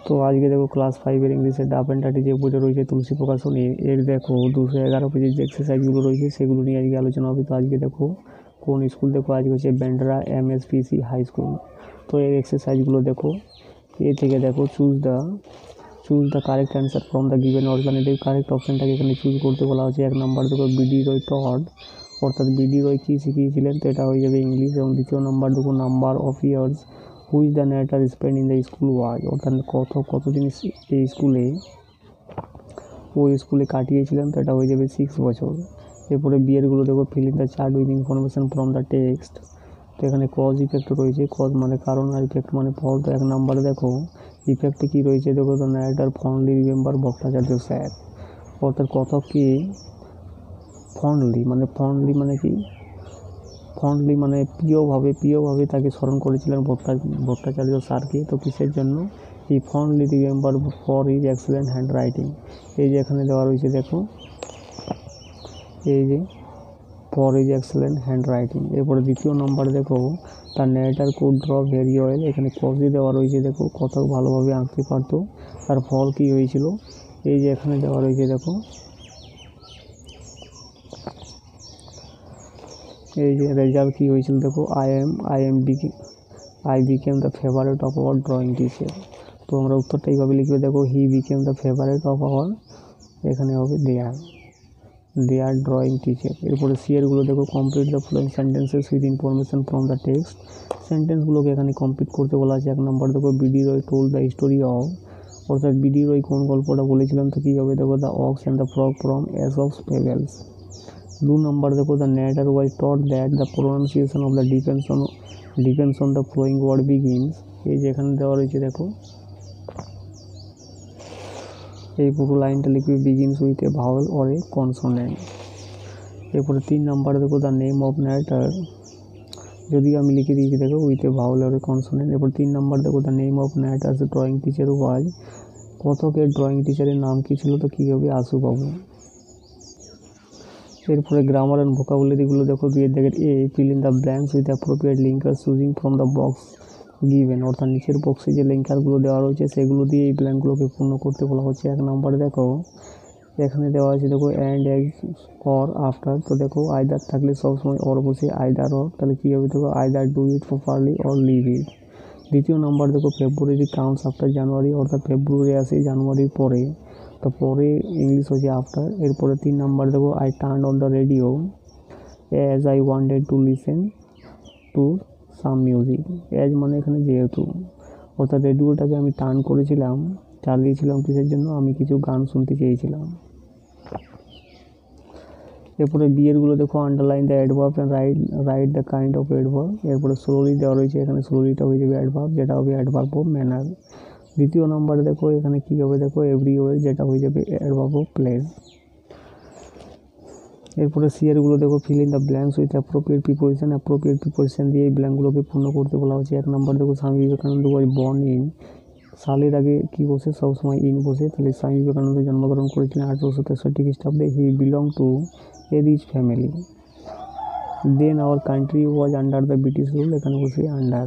তো আজকে দেখো ক্লাস 5-এর ইংলিশের ডাব অ্যান্ড ডার্টি যে বইটা রয়েছে তুলসী প্রকাশনী, এর দেখো 211 পেজের যে এক্সারসাইজগুলো রয়েছে সেগুলো নিয়ে আজকে আলোচনা হবে। তো আজকে দেখো কোন স্কুল, দেখো আজকে হচ্ছে ব্যান্ডরা MSPC হাই স্কুল। তো এর এক্সারসাইজগুলো দেখো, এ থেকে দেখো choose the correct answer from the given alternative. Correct অপশানটাকে এখানে চুজ করতে বলা হচ্ছে। 1 নাম্বার দেখো বিডি রয় টড, অর্থাৎ বিডি রয় কী শিখিয়েছিলেন, তো এটা হয়ে যাবে ইংলিশ। এবং দ্বিতীয় নাম্বার দেখো number of years which the narrator spend in the school was, অর্থাৎ কতদিন এই স্কুলে কাটিয়েছিলেন, তো এটা হয়ে যাবে 6 বছর। এরপরে বিয়েরগুলো দেখো feel in the chart with information from the text. তো এখানে কজ ইফেক্ট রয়েছে, কজ মানে কারণ আর ইফেক্ট মানে ফল। তো 1 নাম্বারে দেখো ইফেক্টে কী রয়েছে, দেখো the narrator fondly remember Bhattacharya sir, অর্থাৎ কথককে ফন্ডলি মানে কি, ফন্ডলি মানে প্রিয়ভাবে তাকে স্মরণ করেছিলেন ভট্টাচার্য স্যারকে। তো কিসের জন্য, এই fondly remember for his excellent hand writing. এই যে এখানে দেওয়া রয়েছে দেখো, এই যে for his excellent hand writing. এরপরে দ্বিতীয় নম্বর দেখো তার narrator could draw very well, এখানে কজে দেওয়া রয়েছে দেখো কত ভালোভাবে আঁকতে পারতো, তার ফল কী হয়েছিল, এই যে এখানে দেওয়া রয়েছে দেখো, এই যে রেজাল্ট কী হয়েছিল দেখো, I became the favourite of our drawing teacher. তো আমরা উত্তরটা এইভাবে লিখবে দেখো, he became the favourite of our, এখানে হবে দেয়ার ড্রয়িং টিচার। এরপরে সিয়ারগুলো দেখো complete the following sentences with information from the text. সেন্টেন্সগুলোকে এখানে কমপ্লিট করতে বলা আছে। 1 নম্বর দেখো BD Roy told the story of, অর্থাৎ বিডি রয় কোন গল্পটা বলেছিলেন, তো কী হবে দেখো the ox and the frog from Aesop's fables. 2 নম্বর দেখো the narrator was taught that the pronunciation of the depends on the following word begins. এই যে এখানে দেওয়া রয়েছে দেখো, এই পুরো লাইনটা লিখবে begins with a vowel or a consonant. এরপরে 3 নাম্বার দেখো দ্য নেম অফ ন্যারেটর, যদিও আমি লিখে দিয়েছি দেখো with a vowel or a consonant. এরপর 3 নাম্বার দেখো the name of narrator's drawing teacher was, কথকের ড্রয়িং টিচারের নাম কী ছিল, তো কী হবে আশুবাবু। এরপরে গ্রামার অ্যান্ড ভোকাবুলারিগুলো দেখো 2 A fill in the blanks with appropriate linker choosing from the box given, অর্থাৎ নিচের বক্সে যে লিঙ্কারগুলো দেওয়া রয়েছে সেগুলো দিয়ে এই ব্ল্যাঙ্কগুলোকে পূর্ণ করতে বলা হচ্ছে। 1 নম্বরে দেখো এখানে দেওয়া আছে দেখো অ্যান্ড এজ অর আফটার, তো দেখো আইদার থাকলে সবসময় অর বসে আইদার অর, তাহলে কী হবে দেখো either do it properly or leave it. দ্বিতীয় নম্বর দেখো ফেব্রুয়ারি কাউন্টস আফটার জানুয়ারি, অর্থাৎ ফেব্রুয়ারি আসে জানুয়ারির পরে, তো পরে ইংলিশ হচ্ছে আফটার। এরপরে 3 নাম্বার দেখো I turn on the radio as I wanted to listen to some music. As মানে এখানে যেহেতু, অর্থাৎ রেডিওটাকে আমি টার্ন করেছিলাম, চালিয়েছিলাম কিসের জন্য, আমি কিছু গান শুনতে চেয়েছিলাম। এরপরে বিয়েরগুলো দেখো underline the adverb and write the kind of adverb. এরপরে স্লোলি দেওয়া রয়েছে, এখানে স্লোলিটা হয়ে যাবে অ্যাডভার্ব, যেটা হবে অ্যাডভার্ব অফ ম্যানার। দ্বিতীয় নম্বরে দেখো এখানে কী হবে দেখো এভরিওয়ে, যেটা হয়ে যাবে অ্যাডভার্ব অফ প্লেস। এরপরে সিয়ারগুলো দেখো feel in the blanks with appropriate preposition দিয়ে এই ব্ল্যাঙ্কগুলোকে পূর্ণ করতে বলা হচ্ছে। 1 নম্বর দেখো Swami Vivekananda was born in, সালের আগে কী বসে, সবসময় ইন বসে, তাহলে স্বামী বিবেকানন্দ জন্মগ্রহণ করেছিলেন 1863 খ্রিস্টাব্দে। He belong to a rich family. Then our country was under the British rule, এখানে বসে আন্ডার।